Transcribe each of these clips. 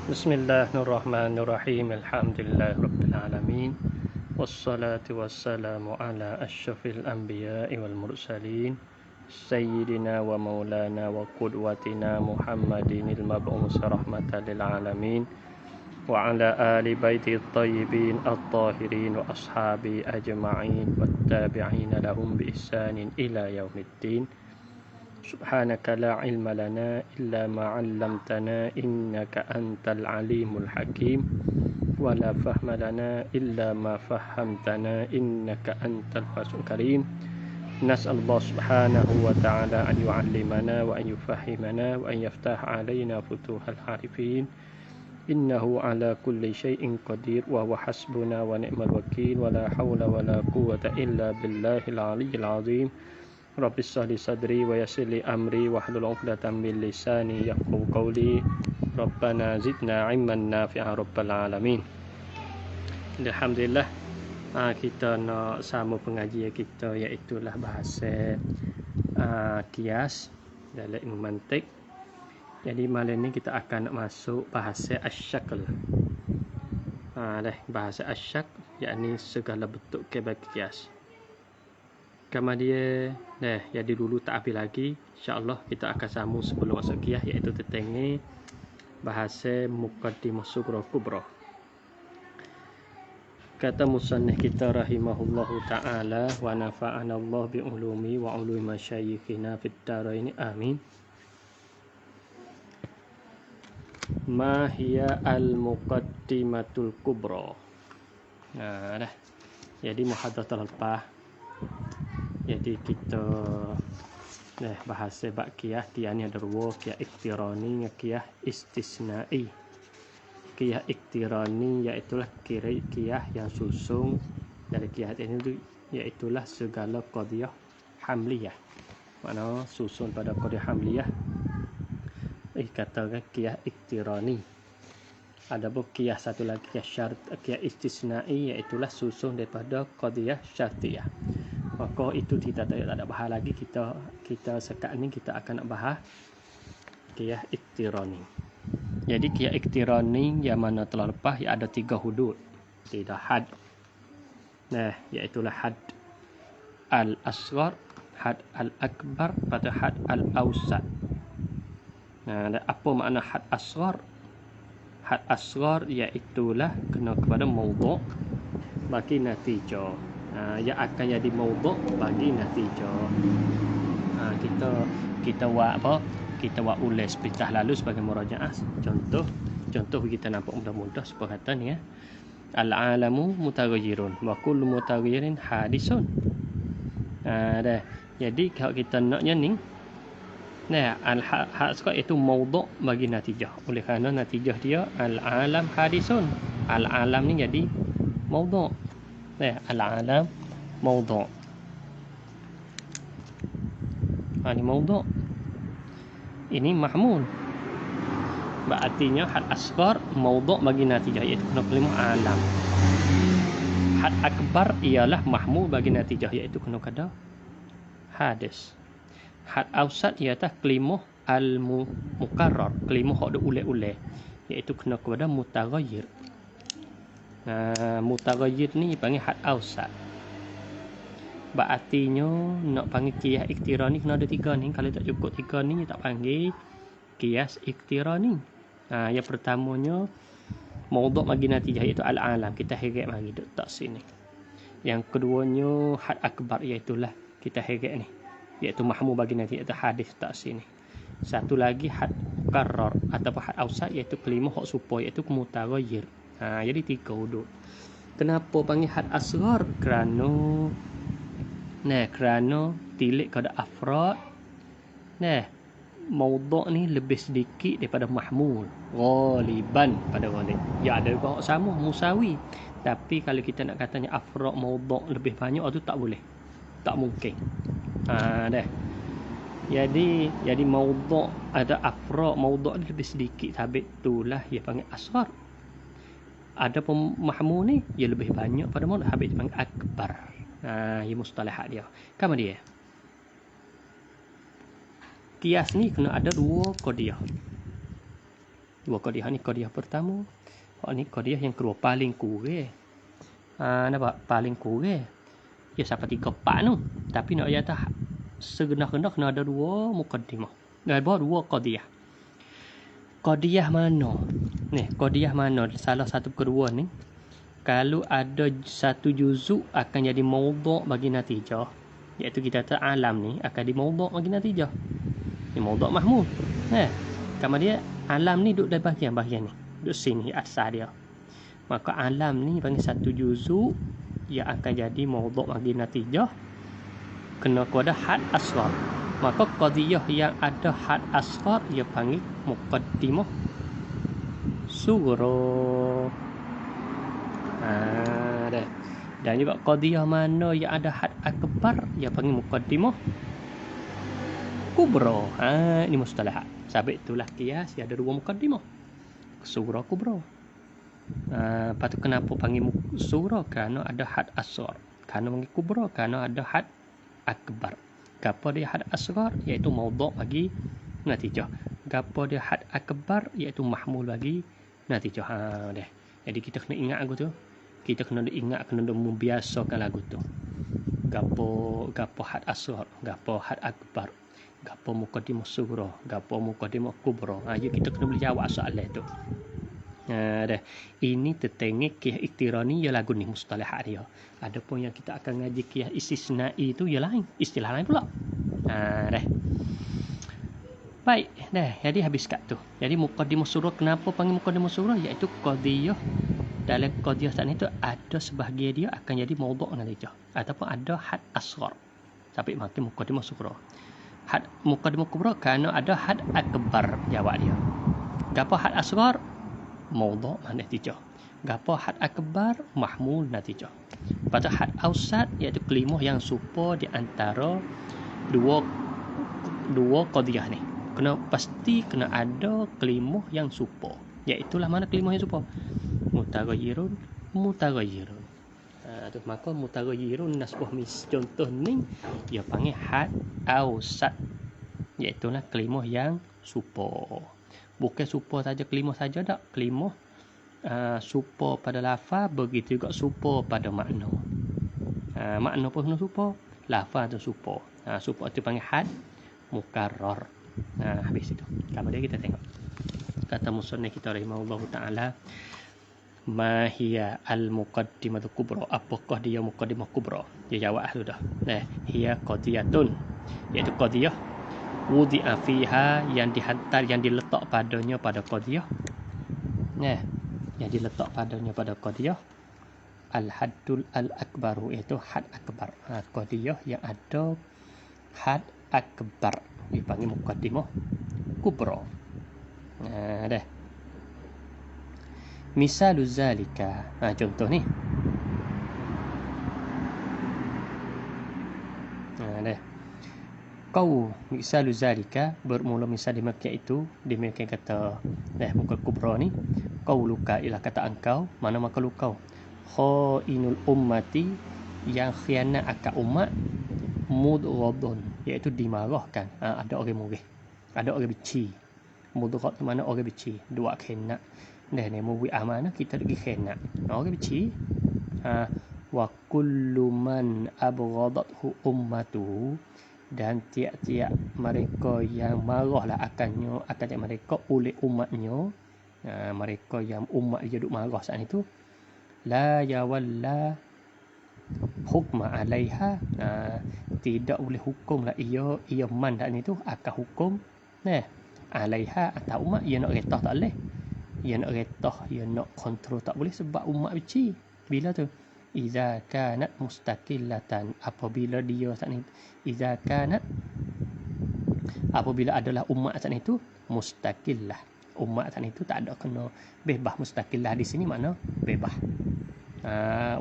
Bismillahirrahmanirrahim. Alhamdulillahirabbil alamin. Wassalatu wassalamu ala asyrafil anbiya'i wal mursalin sayyidina wa maulana wa qudwatina Muhammadinil mab'us rahmatan lil alamin wa ala ali baiti at-tayyibin at-tahirin wa ashabi ajma'in wat tabi'ina lahum bi ihsanin ila yaumiddin. Subhanaka la ilma lana illa ma 'allamtana innaka antal alimul hakim wa la fahma lana illa ma fahamtana innaka antal fasul karim. Nas'alullah subhanahu wa ta'ala an yu'allimana wa an yufahhimana wa an yaftah 'alaina futuhal harifin innahu ala kulli syai'in qadir wa huwa hasbuna wa ni'mal wakil wa la hawla wa la quwwata illa billahil aliyyil azim. Rabbi shrah li sadri wa yassir li amri wahlul 'uqdatam min lisani yafqahu qawli. Rabbana zidna 'ilman nafi'a rabbal alamin. Alhamdulillah, kita nak sama pengajian kita iaitu bahasa kias dalam ilmu mantik. Jadi malam ni kita akan nak masuk bahasa asy-syakl. Bahasa asy-syakl yakni segala bentuk kias. Kemudian jadi dulu tak habis lagi, insya-Allah kita akan sambung sebelum masuk qiyas iaitu tentang bahasa muqaddimah sughra kubra. Kata musannif kita rahimahullahu taala wa nafa'ana Allah bi ulumi wa ulumi masyayikhina fid darain amin. Ma hiya al muqaddimatul kubra. Jadi muhadaratul lepas. Jadi kita bahasa bab qiyas dia ni ada dua, qiyas iktirani dan qiyas istisnai. Qiyas iktirani iaitu qiyas yang susung dari qiyas ini iaitu segala qadhiyah hamliyah. Makna susun pada qadhiyah hamliyah. Katakan qiyas iktirani. Ada pun qiyas satu lagi qiyas istisnai iaitu susun daripada qadhiyah syartiyah. Maka itu kita tak ada bahas lagi, kita sekarang ni kita akan nak bahas qiyas iktirani. Jadi qiyas iktirani yang mana telah lepas ada 3 hudud, tidak had. Iaitu had al-asghar, had al-akbar, pada had al-awsat. Apa makna had asghar? Had asghar iaitu kena kepada maudhu' bagi natijah. Yang akan jadi maudhu' bagi natijah. Kita buat apa? Kita buat ulas pitah lalu sebagai murajaah. Contoh kita nampak mudah-mudah supaya kata ni al-alamu mutaghayyirun wa kullu mutaghayyirin hadisun. Jadi kalau kita naknya ni al-asghar itu maudhu' bagi natijah. Oleh kerana natijah dia al-alam hadisun. Al-alam ni jadi maudhu'. Al-alam maudhu'. Ini maudhu'. Ini mahmul. Berartinya had asghar maudhu' bagi natijah iaitu kena kalimah alam. Had akbar ialah mahmul bagi natijah iaitu kena kada hadis. Had awsat ialah kalimah al-mukarrar, kalimah hak diulang-ulang iaitu kena kepada mutaghayyir. Mutaghayyir ni panggil had awsat. Berartinya nak panggil qiyas iktirani kena ada 3 ni. Kalau tak cukup 3 ni tak panggil qiyas iktirani. Yang pertamanya maudhu' bagi natijah iaitu al-alam, kita heret mari duk tak sini. Yang keduanya had akbar iaitu kita heret ni, iaitu mahmul bagi natijah iaitu hadis tak sini. Satu lagi had mukarrar ataupun had awsat iaitu kalimah hak serupa iaitu mutaghayyir. Jadi 3 hudud. Kenapa panggil had asghar? Kerana tilik kepada afrad. Maudhu' ni lebih sedikit daripada mahmul. Ghaliban pada ghalib. Ya ada juga sama musawi. Tapi kalau kita nak katanya afrad maudhu' lebih banyak itu tak boleh. Tak mungkin. Jadi maudhu' ada afrad maudhu' ni lebih sedikit. Habis itulah ia panggil asghar. Ada pun mahmul ni ia lebih banyak pada maudhu', habis dipanggil akbar. Ia mustalahat dia. Kemudian qiyas ni kena ada 2 qadhiyah. Dua qadiyah ni qadiyah pertama. Ni qadiyah yang kedua paling kurang. Nampak? Paling kurang. Ya sampai 3-4 tu. Tapi nak kata segenap-genap kena ada 2 muqaddimah. Ada 2 qadiyah. Qadiyah mana? Ni, qadiyah mana? Salah satu kedua ni. Kalau ada satu juzuk akan jadi maudhu' bagi natijah. Iaitu kita kata alam ni akan di maudhu' bagi natijah. Ni maudhu' mahmud. Kemudian alam ni duduk dalam bahagian ni. Duduk sini asal dia. Maka alam ni panggil satu juzuk yang akan jadi maudhu' bagi natijah. Kena kepada had asghar. Maka qadiyah yang ada had asghar ia panggil muqaddimah sughra. Dah. Dan juga qadiyah mana yang ada had akbar ia panggil muqaddimah kubra. Ini mustalahat. Sebab itulah qiyas ada 2 muqaddimah. Sughra kubra. Patut kenapa panggil sughra? Kerana ada had asghar. Kerana panggil kubra kerana ada had akbar. Gapo dia had asghar iaitu maudhu' bagi natijah. Gapo dia had akbar iaitu mahmul bagi natijah. Dah. Jadi kita kena ingat lagu tu. Kita kena ingat, kena membiasakan lagu tu. Gapo had asghar, gapo had akbar, gapo muqaddimah sughra, gapo muqaddimah kubra. Jadi kita kena boleh jawab soalan tu. Dah. Ini tertengik qiyas iktirani ya lagu ni mustalahat dia. Adapun yang kita akan ngaji qiyas istisnai itu ya lain, istilah lain pula. Dah. Baik, dah. Jadi habis kat tu. Jadi muqaddimah surah, kenapa panggil muqaddimah surah? Iaitu qadiyah. Dalam qadiyah tadi itu ada sebahagian dia akan jadi maudhu' natijah ataupun ada had asghar. Sampai makin muqaddimah surah. Had muqaddimah kubra kerana ada had akbar jawab dia. Gapo had asghar? Maudhu' natijah. Gapo had akbar? Mahmul natijah. Pada had ausat iaitu kelimah yang serupa di antara dua qadiyah ni. Pasti kena ada kelimah yang serupa. Iaitulah mana kelimah yang serupa? Mutaghayyirun. Maka mutaghayyirun nasbuh contoh ni dia panggil had ausat. Iaitulah kelimah yang serupa. Bukan serupa saja kelimah saja tak. Kelimah serupa pada lafaz, begitu juga serupa pada makna. Makna pun serupa, lafaz tu serupa. Serupa tu panggil had mukarrar. Habis itu. Kemudian kita tengok. Kata musannif kita rahimahullahu taala, ma hiya al-muqaddimatu kubra? Apakah dia muqaddimah kubra? Dia jawab sudah. Hiya qadiyatun. Iaitu qadiyah wudi'a fiha yang dihantar, yang diletak padanya pada qadiyah. Yang diletak padanya pada qadiyah al-haddul al-akbaru, iaitu had akbar. Qadiyah yang ada had akbar dipanggil muqaddimah kubra. Dah. Misalu zalika. Contoh ni. Dah. Kau misalu zalika, bermula misal di Makkah itu, di Makkah kata muka kubra ni, kau luka ialah kata engkau, mana maka lukau. Khainul ummati, yang khianat akan umat, mudghadun, iaitu dimarahkan. Ada orang murih, ada orang benci. Mudghad mana orang benci, dua khianat. Ni muwi amanah kita lagi khianat. Orang benci. Wa kullu man abghadathu ummatuhu, dan tiap-tiap mereka yang marahlah akan mereka oleh umatnya, mereka yang umat dia duk marah saat itu, la yawalla hukma alaiha, tidak boleh hukumlah ia man dak itu akan hukum alaiha atas umat. Ia nak retah tak boleh, ia nak retah, ia nak kontrol tak boleh, sebab umat benci. Bila tu iza kanat mustaqillatan, apabila dia saat ini, iza kanat, apabila adalah umat saat itu mustaqillah, umat saat itu tak ada kena bebas. Mustaqillah di sini makna bebas.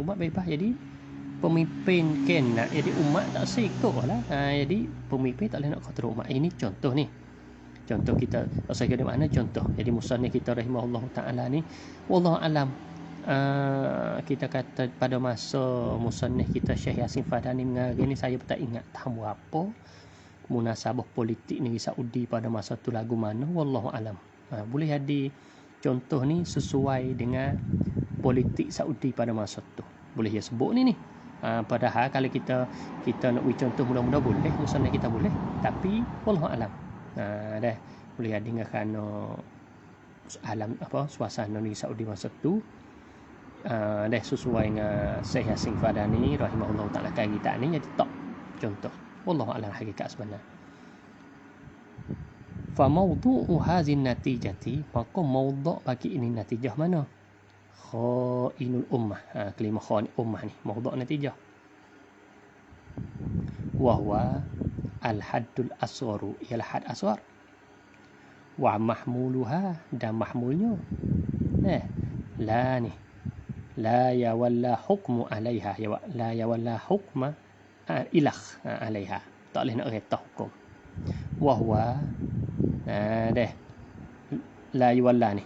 Umat bebas, jadi pemimpin kena, jadi umat tak seikut lah. Jadi pemimpin tak boleh nak kontrol umat. Ini contoh ni. Contoh kita saya kira mana contoh. Jadi musannif kita rahimahullah taala ni, wallahu alam, kita kata pada masa musannif kita Syekh Yasin Fadani mengarang ni, saya tak ingat tahun berapa munasabah politik negeri Saudi pada masa tu lagu mana, wallahu alam. Boleh jadi contoh ni sesuai dengan politik Saudi pada masa tu. Boleh ya sebut ni. Padahal kalau kita nak beri contoh mudah-mudah boleh, misalnya kita boleh, tapi wallahu alam. Dah boleh dengan kerana alam suasana ni Saudi masa tu dah sesuai dengan Syekh Yasin Fadani rahimahullah taala kita ni jadi tak contoh. Wallahu alam hakikat sebenar. Fa mawdu'u hadhihi natijati, maka mawdu' bagi ini natijah mana? Khainul ummah. Kalimah khain ummah ni mawdu' natijah. Wa huwa al-haddul asgharu, ialah had asghar. Wa mahmuluha, dan mahmulnya la ni la yawalla hukmu alaiha, la yawalla hukma ilakh alaiha, tak boleh nak kata hukum. Wa huwa la yawalla ni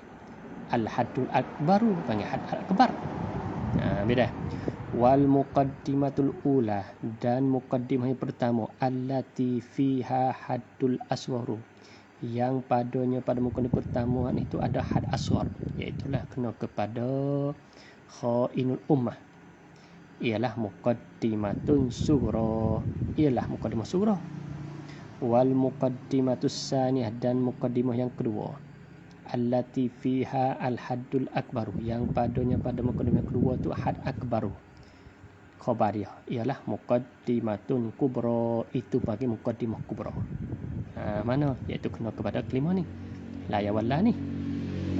al-haddul akbaru, panggil had akbar. Beda. Wal muqaddimatul ula, dan muqaddimah yang pertama, allati fiha haddul asgharu, yang padanya pada muqaddimah pertama itu ada had asghar, iaitu kena kepada khainul ummah, ialah muqaddimatun sughra, ialah muqaddimah sughra. Wal muqaddimatus saniyah, dan muqaddimah yang kedua, allati fiha al haddul akbaru, yang padanya pada muqaddimah kedua tu had akbaru, khabariyah, ialah muqaddimatun kubra, itu bagi muqaddimah kubra. Mana iaitu kena kepada kelima ni, la ya walla ni,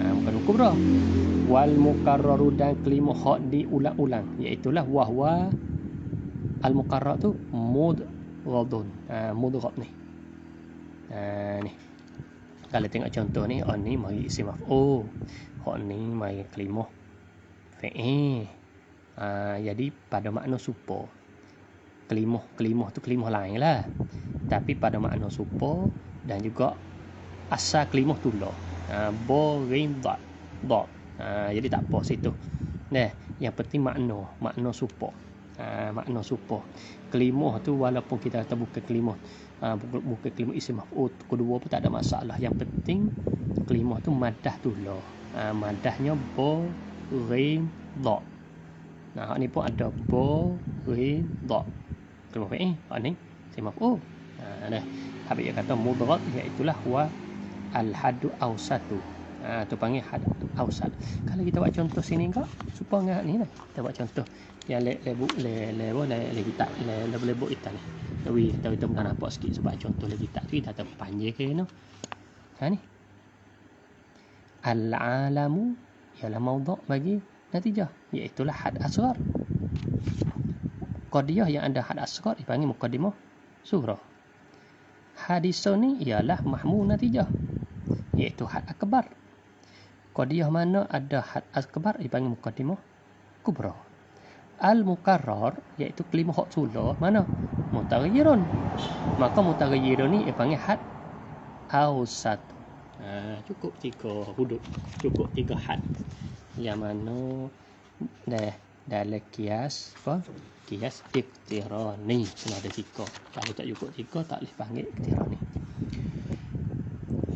muqaddimah kubra. Wal mukarraru, dan kelima hak diulang-ulang, iaitu wahwa al mukarrar tu mudghadun, mudghad ni. Ni kalau tengok contoh ni, ni mari isim maf'ul, hak ni mari kelima fi'il. Jadi pada makna supa, kelimah tu kelimah lain lah, tapi pada makna supa, dan juga asal kelimah tu la boring dot. Jadi tak apa situ. Yang penting makna supa. Makna supa. Kelimah tu walaupun kita kata bukan kelimah isim maf'ul kedua pun tak ada masalah. Yang penting kelimah tu madah tu la. Madahnya boring dot. Ni pun ada boring dot. Kelimah fi'il, ni isim maf'ul. Habis dia kata mudghad, iaitu huwa al-haddu awsatu. Tu panggil had awsat. Kalau kita buat contoh sini kak, supaya ni lah. Kita buat contoh yang lebuk kita lebuk kita ni. Tapi kita nak nampak sikit sebab contoh lagi tak tu kita terpanjang ke no. Ni. Al-alamu ialah mawdu' bagi natijah, iaitu had asghar. Qadiyah yang ada had asghar dipanggil muqaddimah sughra. Hadisun ni ialah mahmul natijah, iaitu had akbar. Qadiyah mana ada had akbar dipanggil muqaddimah kubra. Al-mukarrar iaitu kelima hak sula mana? Mutaghayyirun. Maka mutaghayyirun ni dipanggil had awsat. Cukup 3 hudud, cukup 3 had. Yang mana dalam kias kias iqtirani kena ada 3. Kalau tak cukup 3 tak boleh panggil iqtirani.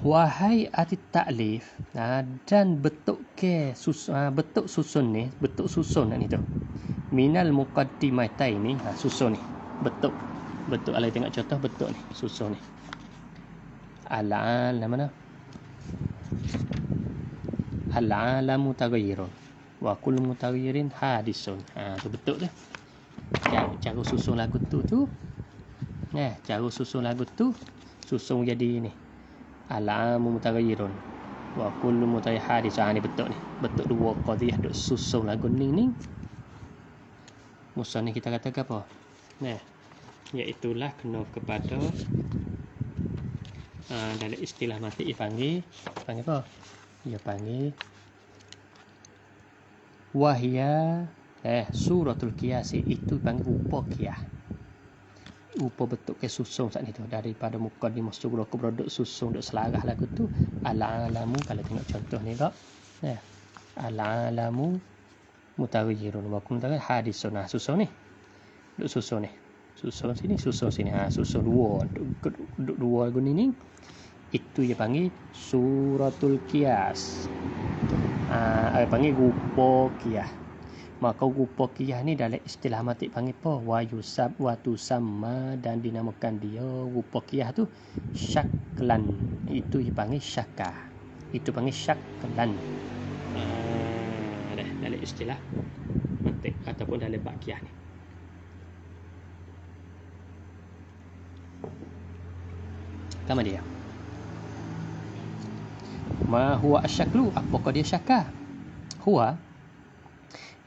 Wahai atit ta'lif, dan bentuk susun ni, bentuk susun ni tu. Minal muqaddimatain, susun ni. Bentuk alai tengok contoh bentuk ni, susun ni. Al-alam mana? Al-alamu taghayyirun wa kullu mutaghayyirin hadisun. Tu bentuk tu. Cara susun lagu tu. Cara susun lagu tu susun jadi ni. Al-amu mutaghayyirun wa kullu mutaghayyir hadis. Ni bentuk ni. Bentuk dua qadiyah duk susun lagu ni. Musan ni kita kata apa? Iaitulah kena kepada dalam istilah mati panggil apa? Dia panggil wahya suratul qiyasi, itu panggil rupa qiyas. Rupa bentuk ke susun saat itu daripada muqaddimah sughra kubra duk susun duk selarah lagu tu. Al-alamu kalau tengok contoh ni tak. Al-alamu mutaghayyirun wa kullu mutaghayyir hadisun. Susun ni. Duk susun ni. Susun sini, susun sini. Susun dua. Duk dua lagu ni. Itu dia panggil suratul qiyas. Panggil rupa qiyas. Maka rupa qiyas ni dalam istilah matik panggil apa? Wa yusab wa tusamma, dan dinamakan dia rupa qiyas tu syaklan. Itu dia panggil syakka. Itu panggil syaklan. Dalam istilah matik ataupun dalam bab qiyas ni. Kama dia. Ma huwa asyaklu? Apakah dia syakka? Huwa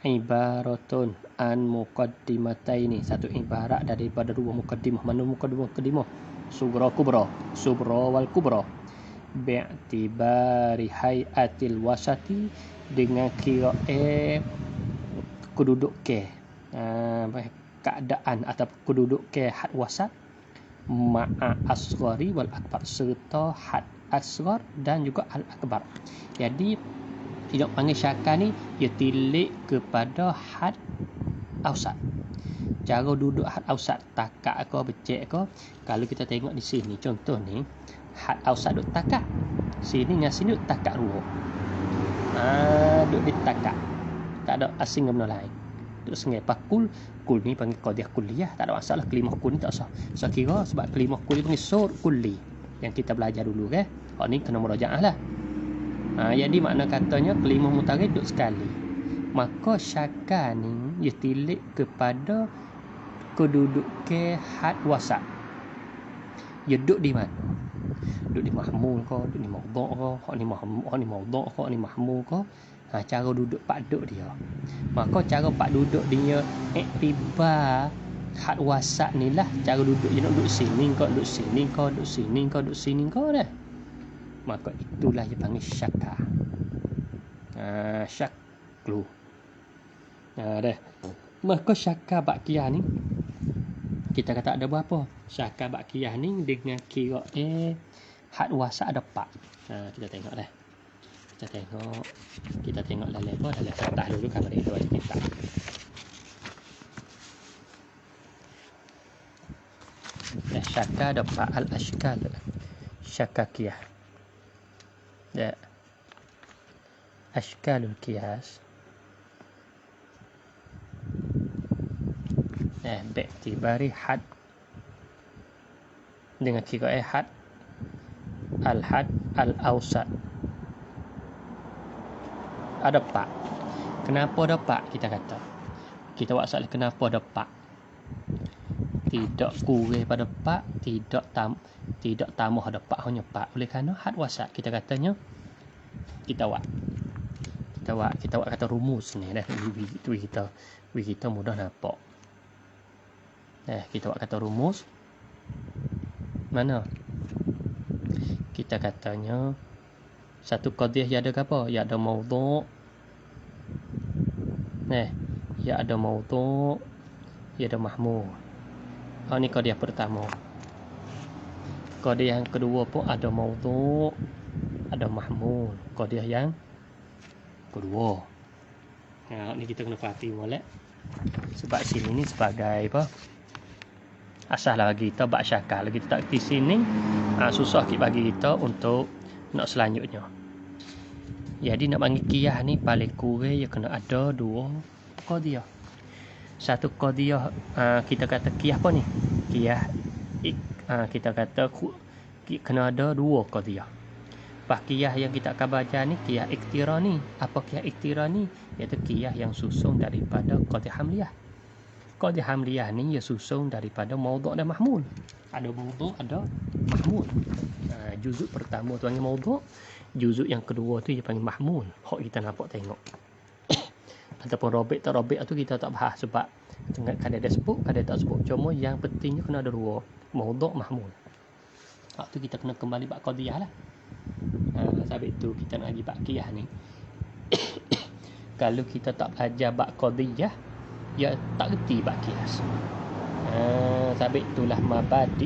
ibaratun an muqaddimataini. Satu ibarat daripada dua muqaddimah. Mana muqaddimah? Sughra kubra. Sughra wal kubra. Bi'tibari hayatil wasati, dengan kira keduduk keadaan atau keduduk ke had wasat, ma'a asghari wal akbar, serta had asghar dan juga al akbar. Jadi tidak panggil syakka ni dia tilik kepada had ausat. Cara duduk had ausat, takak ke becek ke, kalau kita tengok di sini contoh ni, had ausat duduk takak, sini dengan sini duduk takak dua. Duduk di takak, tak ada asing dengan benda lain. Duduk sengai pakul. Kul ni panggil qadiyah kulliyah, tak ada masalah. Kelimah kul ni tak usah. Saya kira sebab kelimah kul ni panggil sur kulli yang kita belajar dulu kan. Ni kena murajaah lah. Jadi makna katanya kelimah mutarid duduk sekali. Maka syakka ni dia tilik kepada keduduk ke had wasat. Dia duduk di mana? Duduk di mahmul ke, duduk di mawdu' ke, hak ni mawdu' ke, hak ni mahmul ke. Cara duduk pak duduk dia. Maka cara pak duduk dia iktibar had wasat ni lah cara duduk dia. Nak duduk sini ke, duduk sini ke, duduk sini ke, duduk sini ke dah. Maka itulah dia panggil syakka. Syaklu. Dah. Maka syakka baqiyah ni kita kata ada berapa? Syakka baqiyah ni dengan kira had wasat ada 4. Kita tengok dah. Kita tengok dalam apa? Dalam fatah dulu kan ada dua kitab. Syakka ada 4 al-ashkal. Syakka qiyas. Ashkalul qiyas. Bi'tibari had, dengan kira had al-had al-awsat. Ada 4. Kenapa ada 4 kita kata? Kita buat soalan kenapa ada 4? Tidak kurang pada 4, tidak tambah ada 4, hanya 4. Oleh kerana had wasat kita katanya kita buat kata rumus ni dah. Kita mudah nampak. Kita buat kata rumus. Mana? Kita katanya satu qadiyah ya ada apa? Ya ada mawdu'. Ya ada mawdu', ya ada mahmul. Ni qadiyah pertama. Qadiyah yang kedua pun ada mawdu', ada mahmul. Qadiyah yang kedua. Ni kita kena perhati molek. Sebab sini ni sebagai apa? Asal lah bagi kita bab syakka. Kalau kita tak di sini, susah kita bagi kita untuk nak selanjutnya. Jadi nak panggil qiyas ni paling kurang ya kena ada 2 qadiyah. Satu qadiyah kita kata qiyas apa ni? Qiyas kita kata kena ada 2 qadiyah. Qiyas yang kita akan baca ni qiyas iktirani. Apa qiyas iktirani? Iaitu qiyas yang susun daripada qadiyah hamliyah. Qadiyah hamliyah ni ia susun daripada mawdu' dan mahmul. Ada mawdu', ada mahmul. Juzuk pertama tu panggil mawdu', juzuk yang kedua tu dia panggil mahmul. Hak kita nampak tengok. Ataupun robek tak robek tu kita tak bahas sebab kadang ada sebut, kadang tak sebut. Cuma yang pentingnya kena ada 2, mawdu', mahmul. Hak tu kita kena kembali bab qadiyah lah. Sebab itu kita nak pergi bab qiyas ni. Kalau kita tak belajar bab qadiyah, ya tak reti bab qiyas. Sebab itulah mabadi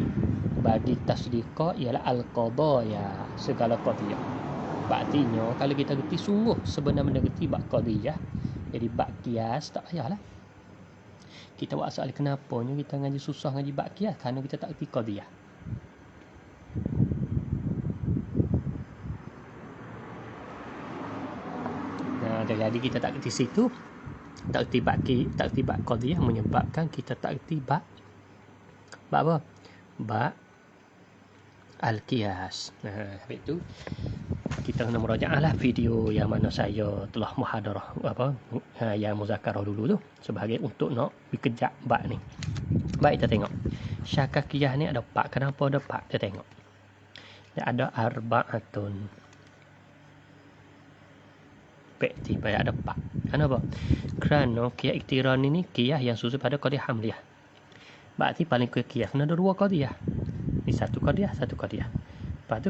bagi tasdiqah ialah al-qadaya, segala qadiyah. Artinya kalau kita reti sungguh sebenarnya reti bab qadiyah, jadi bab qiyas tak payahlah. Kita buat soal kenapanya kita ngaji susah ngaji bab qiyas kerana kita tak reti qadiyah. Jadi kita tak di situ taktibat qadiyah menyebabkan kita taktibat apa? Bab al-qiyas. Habis tu kita kena merajaah lah video yang mana saya telah muhadarah yang muzakarah dulu tu sebagai untuk nak dikejap bab ni. Baik, kita tengok. Syakakiyah ni ada 4. Kenapa ada 4? Kita tengok. Dia ada arba'atun. Tiba ada 4. Kenapa? Kerana qiyah iktiran ni qiyah yang susun pada qadiyah hamliyah. Berarti paling kurang qiyah kena ada 2 qadiyah. Ni satu qadiyah, satu qadiyah. Lepas tu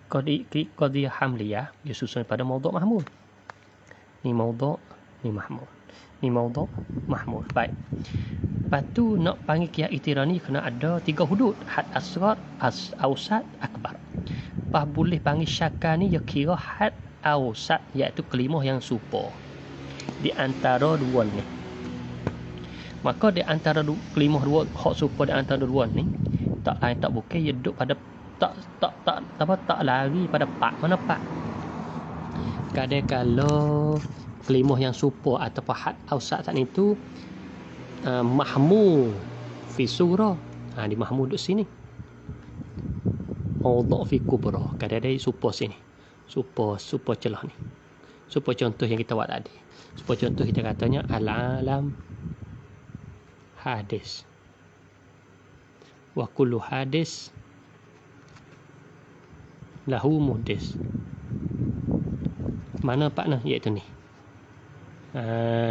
qadiyah hamliyah dia susun pada maudhu' mahmul. Ni maudhu', ni mahmul. Ni maudhu' mahmul. Baik. Lepas tu nak panggil qiyah iktiran ni kena ada 3 hudud. Had asghar, awsat, akbar. Lepas boleh panggil syaka ni dia kira had awsat, iaitu kelimah yang super di antara dua ni. Maka di antara kelimah dua hak super di antara dua ni tak lain tak bukan ia duduk pada tak lari pada pak. Mana pak? Kadang kalau kelimah yang super ataupun had awsat tadi itu mahmul fi surah. Di mahmul duduk sini. Maudhu' fi kubra. Kadang-kadang super sini. Super celah ni. Super contoh yang kita buat tadi. Super contoh kita katanya al-alam hadis. Wa kullu hadis lahu muhdis. Mana pak nah? Iaitu ni.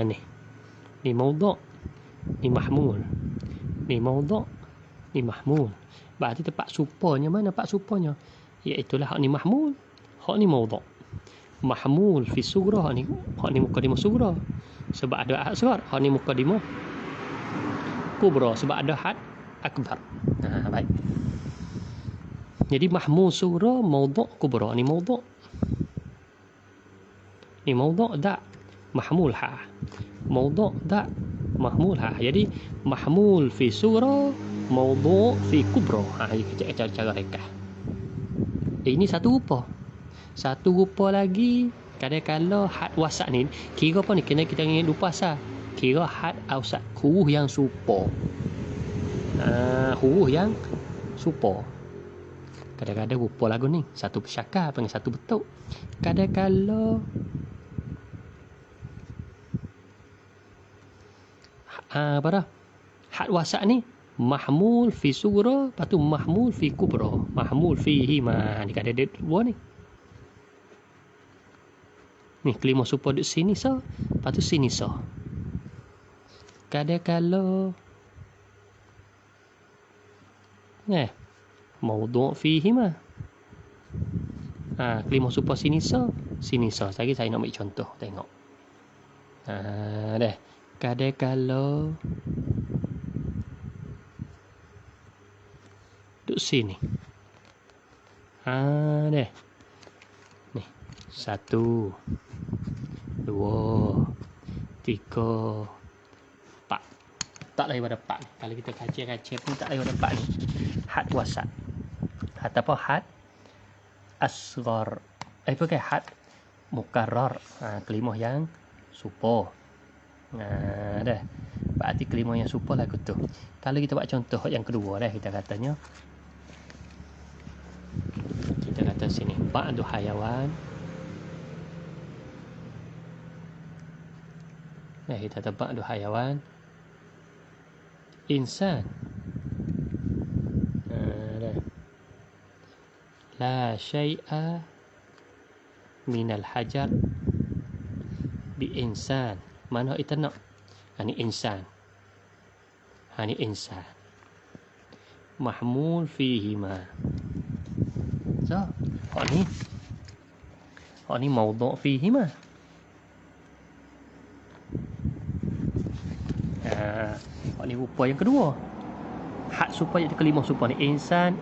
Ni. Ni maudhu', ni mahmul. Ni maudhu', ni mahmul. Berarti tempat supernya mana pak supernya? Iaitulah hak ni mahmul, hak ni maudhu'. Mahmul fi surah ni, hak ni mukadimah surah. Sebab ada had asghar, hak ni mukadimah kubra sebab ada had akbar. Baik. Jadi mahmul surah, maudhu' kubra. Ni maudhu'. Ni maudhu' dak mahmul ha. Maudhu' dak mahmul ha. Jadi mahmul fi surah, maudhu' fi kubra. Kita cara rekah. Ini satu rupa. Satu rupa lagi, kadang-kadang had wasat ni kira apa ni? Kena kita ingat lupa asal. Kira had awsat, huruf yang super. Huruf yang super. Kadang-kadang rupa lagu ni satu syakal panggil satu betul. Kadang-kadang apa dah? Had wasat ni mahmul fi surah, lepas tu mahmul fi kubra, mahmul fihi ma. Ni kadang ada dua ni. Ni kelimah super duduk sini so, lepas tu sini so. Kadang-kadang maudhu' fihi ma. Kelimah super sini so, sini so. Lagi saya nak ambil contoh, tengok. Dah. Kadang-kadang duduk sini. Dah. Ni. 1, 2, 3, 4. Tak lagi pada 4 ni. Kalau kita kaca pun tak lagi pada 4 ni. Had wasat. Ataupun had asghar. Bukan had mukarrar. Kelimah yang super. Dah. Berarti kelimah yang super lagu tu. Kalau kita buat contoh yang kedua dah, kita katanya. Kita kata sini. Ba'du hayawan. Kita kata ba'du hayawan. Insan. La syai'a minal hajar bi insan. Mana itu nak? Ini insan. Ini insan. Mahmul fihi ma. So, ini maudhu' fihi ma. Ini rupa yang kedua. Had supaya itu kelimah supaya ni insan,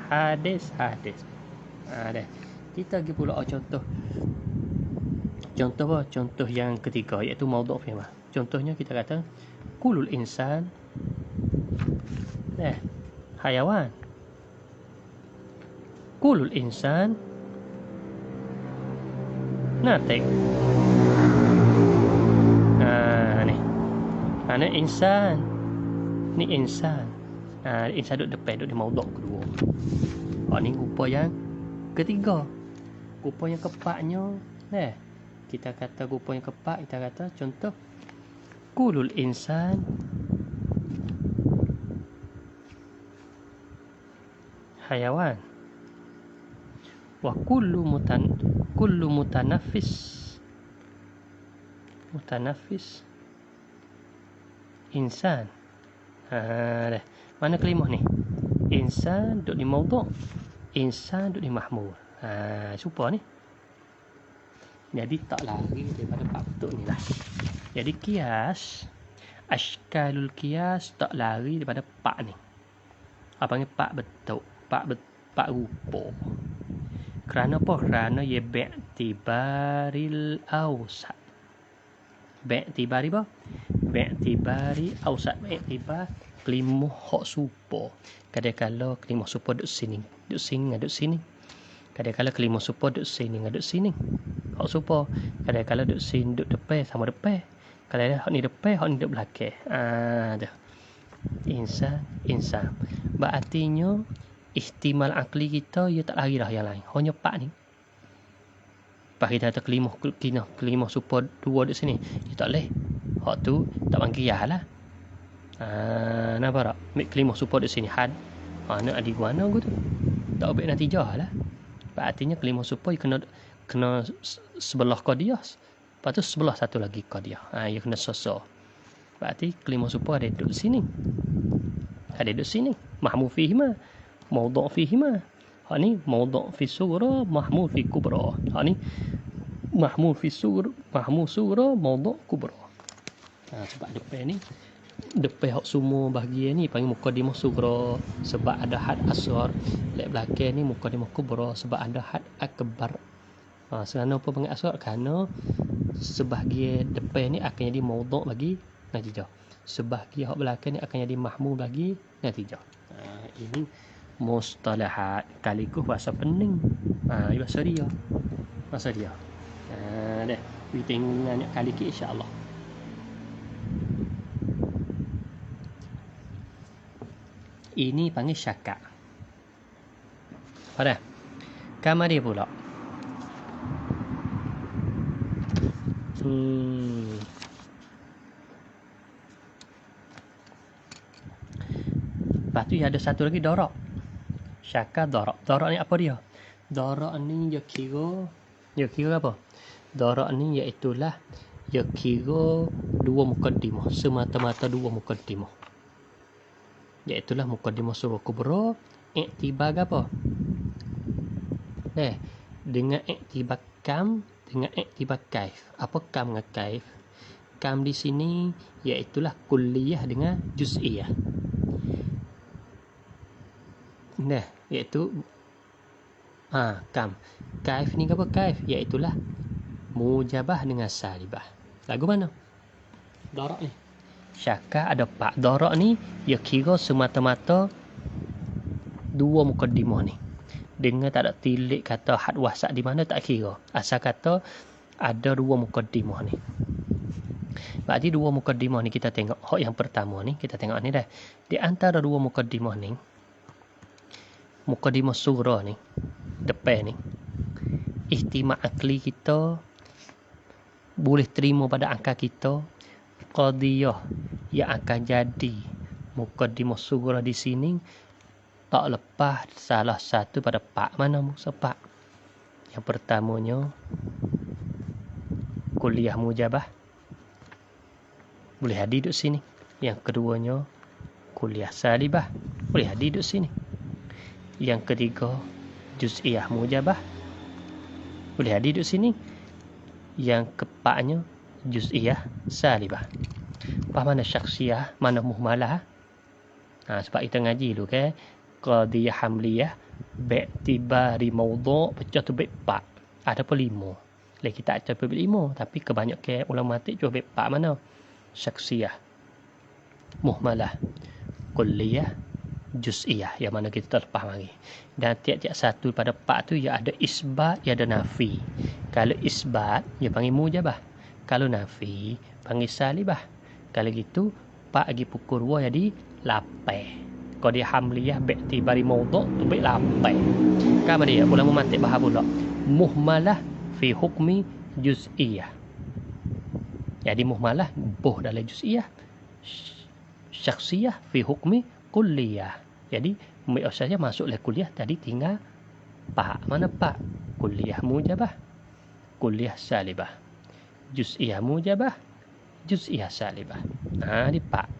hadis. Dah. Kita pergi pula contoh. Contoh apa? Contoh yang ketiga iaitu maudhu' fihi ma. Contohnya kita kata kulul insan hayawan. Kulul insan natik. Ni insan. Ni insan. Insan duduk depan, duduk di maudhu kedua. Ni rupa yang ketiga. Rupa yang keempatnya, kita kata rupa yang keempat, kita kata contoh kulul insan hayawan. Wa kullu mutanafis insan. Mana kalimah ni? Insan duduk di maudhu', insan duduk di mahmul. Supa ni. Jadi tak lari daripada bab betul ni lah. Jadi kias, ashkalul kias tak lari daripada pak ni. Apa panggil pak betul? Pak rupa. Kerana apa? Kerana ia bi'tibaril awsat. Bi'tibari apa? Bi'tibari awsat. Bi'tibar kelimah hak supa. Kadang-kadang kelimah supa duduk sini, duduk sini. Kadang-kadang kelimah supa duduk sini, duduk sini. Hak supa. Kadang-kadang duduk sini, duduk depan sama depan. Kadang-kadang hak ni depan, hak ni duduk belakang. Dah. Insan. Berartinya ihtimal akli kita ia tak lari dah yang lain. Hanya pak ni. Pak kita kata kelimah supa dua duduk sini. Dia tak boleh. Hak tu tak panggil ya lah. Nampak tak? Kelimah supa duduk sini. Had. Nak adik mana aku tu? Tak obek natijah lah. Artinya kelimah supa kena sebelah qadiyah. Lepas tu sebelah satu lagi qadiyah. Ia kena sosok. Berarti kelimah supa ada duduk sini. Ada duduk sini. Mahmud fihima. Maudhu' fihima. Hak ni maudhu' fi surah, mahmud fi kubra. Hak ni mahmud fi surah, mahmud surah, maudhu' kubra. Sebab depan ni, depan hak semua bahagian ni panggil muqaddimah sughra sebab ada had asghar. Lek belakang ni muqaddimah kubra sebab ada had akbar. Kerana apa panggil asghar? Kerana sebahagian depan ni akan jadi maudhu' bagi natijah. Sebahagian hak belakang ni akan jadi mahmud bagi natijah. Ini mustalahat kaliku bahasa pening. Bahasa dia. Dah. Kita tengok banyak kali ke insya-Allah. Ini panggil syakak. Pada kamar dia pula. Lepas tu ada satu lagi darak. Syakak darak. Darak ni apa dia? Darak ni dia kira apa? Darak ni iaitulah dia kira dua muqaddimah, semata-mata dua muqaddimah. Iaitulah muqaddimah surah kubra, iktibar apa? Dengan iktibar kam, dengan iktibar kaif. Apa kam dengan kaif? Kam di sini iaitulah kulliyah dengan juz'iyah. Iaitu kam. Kaif ni apa kaif? Iaitulah mujabah dengan salibah. Lagu mana? Darak ni. Syakak ada pak. Darak ni dia kira semata-mata dua muqaddimah ni. Dengan tak ada tilik kata had wasat di mana tak kira. Asal kata ada dua muqaddimah ni. Berarti dua muqaddimah ni kita tengok. Hak yang pertama ni kita tengok ni dah. Di antara dua muqaddimah ni, muqaddimah surah ni, depan ni, ihtimal akli kita boleh terima pada akal kita qadiyah yang akan jadi muqaddimah surah di sini tak lepas salah satu pada pak. Mana maksud pak? Yang pertamanya kuliah mujabah boleh hadir duduk sini. Yang keduanya kuliah salibah boleh hadir duduk sini. Yang ketiga juz'iyah mujabah boleh hadir duduk sini. Yang keempatnya juz'iyah salibah. Mana syakhsiyah, mana muhmalah. Sebab kita ngaji dulu kan, qadiyah hamliyah bi'tibari maudhu' pecah tu bait 4. Ada pun 5. Lagi kita ada pun 5, tapi kebanyakan ulama matik cuba bait 4 mana? Syakhsiyah, muhmalah, kulliyah, juz'iyah, yang mana kita terlepas mari. Dan tiap-tiap satu pada 4 tu ia ada isbat, ia ada nafi. Kalau isbat dia panggil mujabah, kalau nafi panggil salibah. Kalau gitu pak lagi pukul 2 jadi 8. Kalau dia hamliyah bi'tibari mawdu' bi 8. Kama dia ulama mantik bahas pula. Muhmalah fi hukmi juz'iyah. Jadi muhmalah boh dalam juz'iyah. Syakhsiyah fi hukmi kulliyah. Jadi saja masuk le kuliah tadi tinggal pak. Mana pak? Kuliah mujabah, kuliah salibah. Juz'iyah mujabah, juz'iyah salibah. Di pak.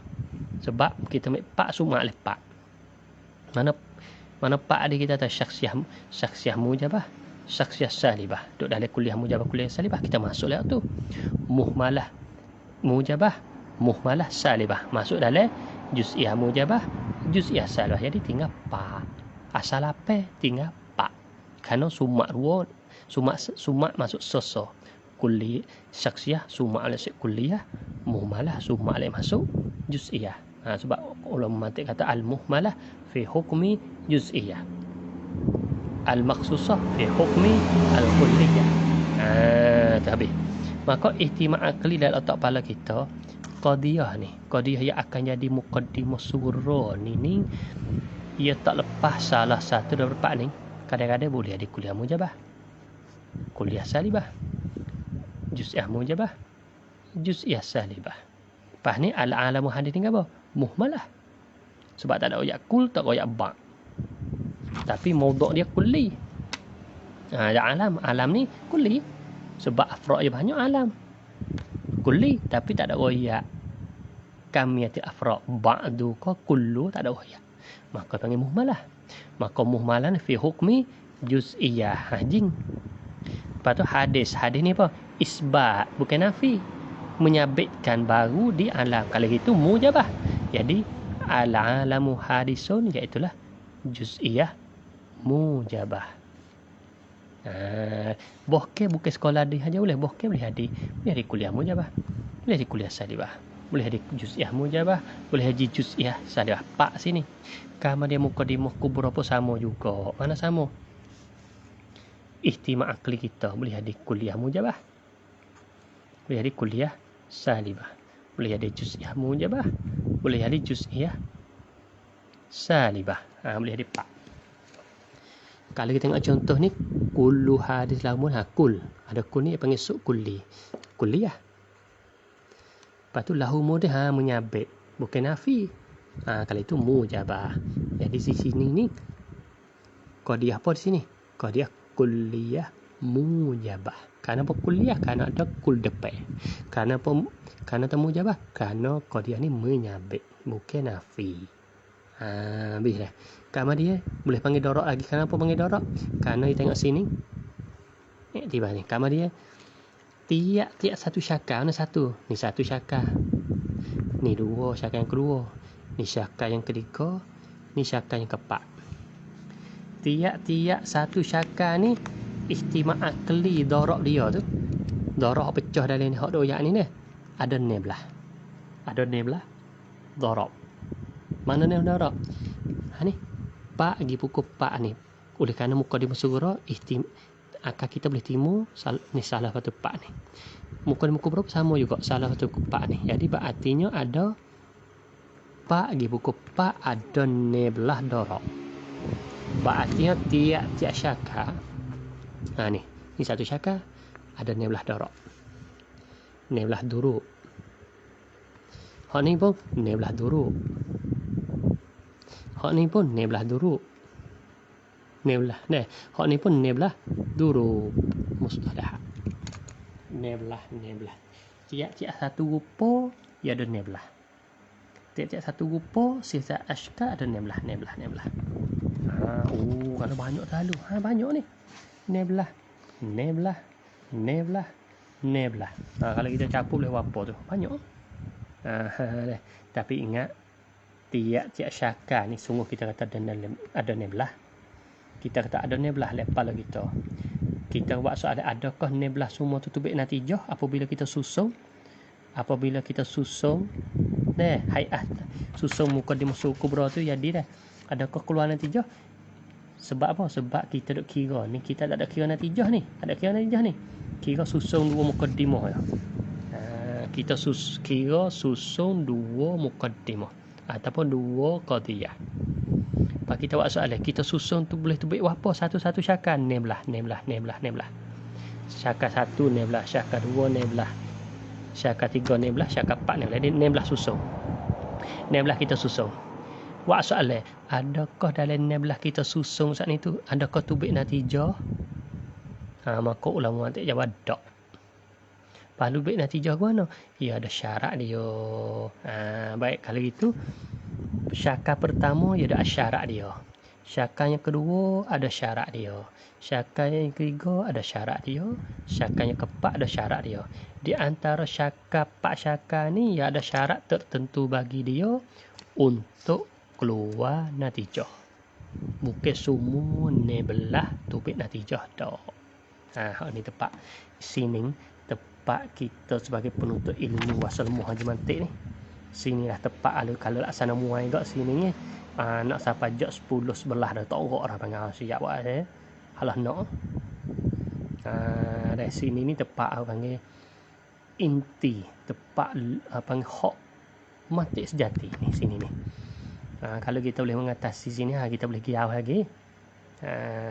Sebab kita ambil pak semua oleh pak. Mana pak di kita tak syakhsiyah mujabah, syakhsiyah salibah. Duk dalam kuliah mujabah, kuliah salibah kita masuk lewat tu. Muhmalah mujabah, muhmalah salibah. Masuk dalam juz'iyah mujabah, juz'iyah salibah. Jadi tinggal pak. Asal apa? Tinggal pak. Karena sumak dua, sumak masuk soso. Kuliah syakhsiyah sumak oleh kuliah, muhmalah sumak oleh masuk juz'iyah. Sebab ulama mantik kata al-muhmalah fi hukmi juz'iyah, al-makhsusah fi hukmi al-kulliyah. Habis. Maka ihtimal akli dalam otak kepala kita, qadiyah yang akan jadi muqaddimah surah ni ia tak lepas salah satu daripada empat ni. Kadang-kadang boleh ada kuliah mujabah, kuliah salibah, juz'iyah mujabah, juz'iyah salibah. Lepas ni al-alamu hadis ni apa? Muhmalah. Sebab tak ada oyak kul, tak oyak ba'. Tapi mawdu' dia kulli. Alam ni kulli. Sebab afra' dia banyak alam. Kulli tapi tak ada oyak. Kamiyati afra' ba'du ka kullu tak ada oyak. Maka panggil muhmalah. Maka muhmalah fi hukmi juz'iyah. Jing. Lepas tu hadis ni apa? Isbat, bukan nafi. Menyabitkan baru di alam. Kalau itu mujabah. Jadi al-alamu hadisun, iaitulah juz'iyah mujabah. Bukan sekolah dia saja boleh. Boleh hadir. Boleh hadir kuliah mujabah. Boleh hadir kuliah salibah. Boleh hadir juz'iyah mujabah. Boleh hadir juz'iyah salibah. Pak sini. Kama dia muqaddimah kubra pun sama juga. Mana sama? Ihtimal akli kita. Boleh hadir kuliah mujabah. Boleh hadir kuliah salibah. Boleh hadir juz'iyah mujabah. Boleh hadir juz'iyah salibah. Boleh hadir pak. Kalau kita tengok contoh ni, kullu hadis lamun kul. Ada kul ni panggil suk kulli. Kuliah. Lepas tu lahu mudah menyabit. Bukan nafi. Kalau itu mujabah. Jadi di sini ni qadiyah apa di sini? Qadiyah kulliyah mujabah. Kenapa kuliah? Karena ada kul depan. Kenapa mujabah? Karena qadiyah ni menyabit. Bukan nafi. Habis dah. Kamar dia boleh panggil dorak lagi. Kenapa panggil dorak? Karena dia tengok sini. Tiba ni. Kamar dia tiap satu syakar. Mana satu? Ni satu syakar. Ni dua syakar yang kedua. Ni syakar yang ketiga. Ni syakar yang keempat. Tiap satu syakar ni ihtimal akli dorak dia tu. Dorak pecah dalam ni. Hak doyak ni ni. Ada neblah. Ada neblah. Dorak. Mana ni dorak? Ni. Pak lagi pukul pak ni. Oleh kerana muqaddimah surah akan kita boleh timu ni salah satu pak ni. Muqaddimah kubra sama juga salah satu pak ni. Jadi berartinya ada pak lagi pukul pak ada neblah dorak. Berartinya tiap syakar. Ni satu syakar ada neblah dorak. Neblah duruk. Hak ni pun neblah duruk. Hak ni pun neblah duruk. Hak ni pun neblah duruk. Mustadah. Neblah. Tiap-tiap satu rupa ia ada neblah. Tiap-tiap satu rupa sisa ashka ada neblah. Kalau banyak terlalu. Banyak ni. Neblah. Kalau kita capur boleh apa tu? Banyak. Tapi ingat tiap-tiap syakar ni sungguh kita kata ada neblah. Kita kata ada neblah lepas lah kita. Kita buat soalan adakah neblah semua tu tubik natijah apabila kita susung hayat susung muqaddimah kubra tu jadi dah. Adakah keluar natijah? Sebab apa? Sebab kita duk kira ni kita tak ada kira natijah ni. Ada kira natijah ni. Kira susung dua muqaddimah ya. kita kira susun 2 muqaddimah ataupun 2 qadiyah. Pak kita buat soalan, kita susun tu boleh tubik apa? Satu-satu syakar ni belah. Syakar 1 ni belah, syakar 2 ni belah, syakar 3 ni belah, syakar 4 ni belah. Ni belah susun. Ni belah kita susun. Buat soalan, adakah dalam ni belah kita susun saat ni tu adakah tubik natijah? Maka ulama tak jawab tak. Lalu tubik natijah ke mana? Ya ada syarat dia. Baik kalau gitu syakar pertama ya ada syarat dia. Syakar yang kedua ada syarat dia. Syakar yang ketiga ada syarat dia. Syakar yang keempat ada syarat dia. Di antara syakar 4 syakar ni ya ada syarat tertentu bagi dia untuk keluar natijah. Bukan semua ni belah tubik natijah dak. Ni tepat sini tepat kita sebagai penuntut ilmu wasal Haji Mantik ni. Sinilah tepat kalau laksana muai gak sini ni. Nak sampai jam 10 11 dah togok dah panggil siap buat saya. Alah nak. Dari sini ni tepat panggil inti, tepat panggil hak mati sejati ni sini ni. Kalau kita boleh mengatasi sini kita boleh giau lagi.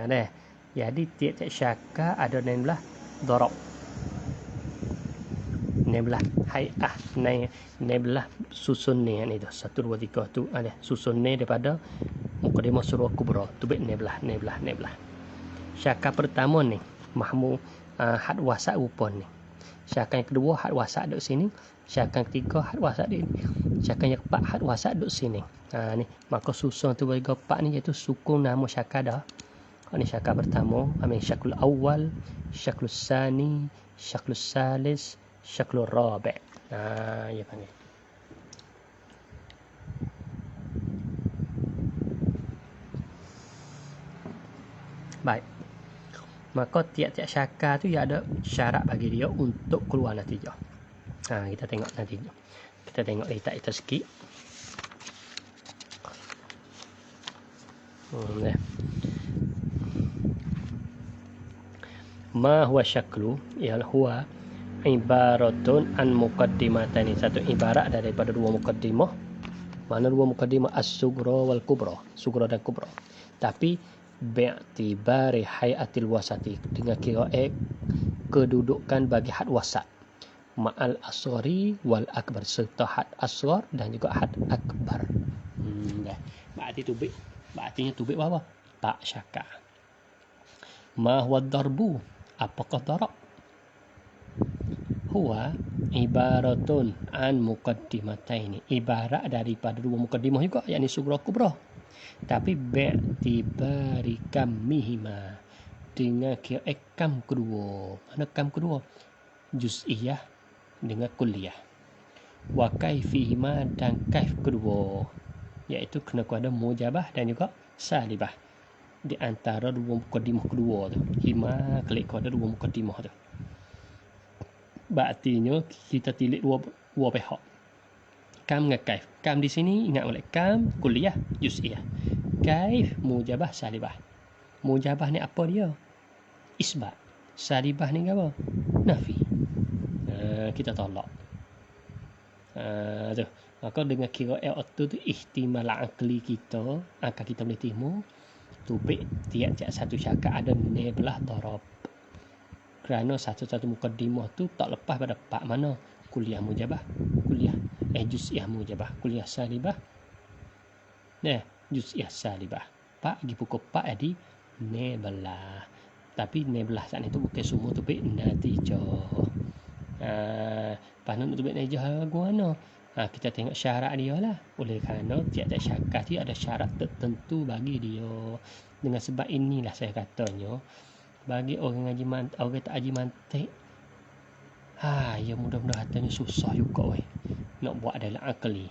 Dah. Jadi tiap-tiap syakar ada yang belah darab. Ni belah hai'ah, ni belah susun ni tu 1 2 3 tu ada susun ni daripada Muqaddimah Surah Kubra tubik ni belah. Syakar pertama ni mahmu had wasak rupa ni. Syakar yang kedua had wasak duduk sini. Syakar yang ketiga had wasak di sini. Syakar yang keempat had wasak duduk sini. Ni maka susun tu bagi 4 ni iaitu sukun nama syakar dah. Ini syakar pertama, syaklul awal, syaklul sani, syaklul salis, syaklul rabi'. Ya panggil. Baik. Maka tiap-tiap syakar tu ya ada syarat bagi dia untuk keluar natijah. Kita tengok natijah. Kita tengok letak itu sikit. Ma huwa syaklu ialah huwa ibaratun an muqaddimatani, satu ibarat daripada 2 muqaddimah. Mana 2 muqaddimah as-sughra wal kubra, sughra dan kubra. Tapi bi'tibari hayatil wasati, dengan kira kedudukan bagi had wasat, ma'al asghari wal akbar, serta had asghar dan juga had akbar. Berartinya tubik apa? Tak syakar. Ma huwa darbu, apakah darab? Huwa ibaratun an muqaddimataini, ibarat daripada 2 muqaddimah juga, yakni sughra kubra. Tapi bi'tibari kamihima, dengan kira kam kedua. Mana kam kedua? Juz'iyah dengan kulliyah. Wa kaifihima, dan kaif kedua, iaitu kena ada mujabah dan juga salibah. Di antara 2 muqaddimah kedua tu, hima klik ada 2 muqaddimah tu. Berartinya kita tilik dua pihak. Kam dengan kaif. Kam di sini ingat oleh kam kulliyah juz'iyah. Kaif mujabah salibah. Mujabah ni apa dia? Isbat. Salibah ni apa? Nafi. Kita tolak. Tu. Maka dengan kira tu ihtimal akli kita akan kita boleh timu tubik tiap-tiap satu syakar ada ni belah darab. Kerana satu-satu muqaddimah tu tak lepas pada pak mana kuliah mujabah, kuliah juz'iyah mujabah, kuliah salibah. Juz'iyah salibah. Pak pergi pukul pak di ni belah. Tapi ni belah saat ni tu bukan semua tubik natijah. Panut tubik natijah guna. Kita tengok syarat dia lah. Oleh kerana tiap-tiap syakar tu ada syarat tertentu bagi dia. Dengan sebab inilah saya katanya, bagi orang tak haji mantik, ya mudah-mudahan katanya susah juga nak buat dalam akli.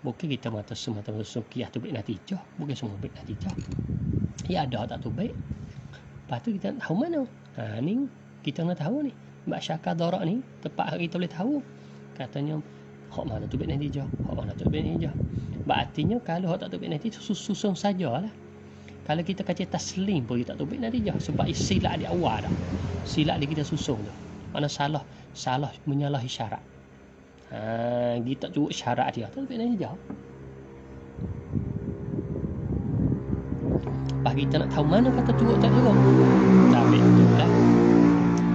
Bukan kita semata-mata sungkiyah tubik natijah, bukan semua tubik natijah. Ya ada tak tubik. Lepas tu kita tahu mana. Ni kita nak tahu ni. Sebab syakar darak ni tepat kita boleh tahu. Katanya hak mana tubik natijah, hak mana tubik natijah. Berartinya kalau hak tak tubik natijah susun sajalah. Kalau kita kaji taslim pun kita tak tubik natijah, sebab silap di awal dah. Silap di kita susun tu. Mana salah menyalahi syarat. Kita cukup syarat dia. Tak boleh jawab. Bagi kita nak tahu mana kata cukup tak cukup. Tapi itulah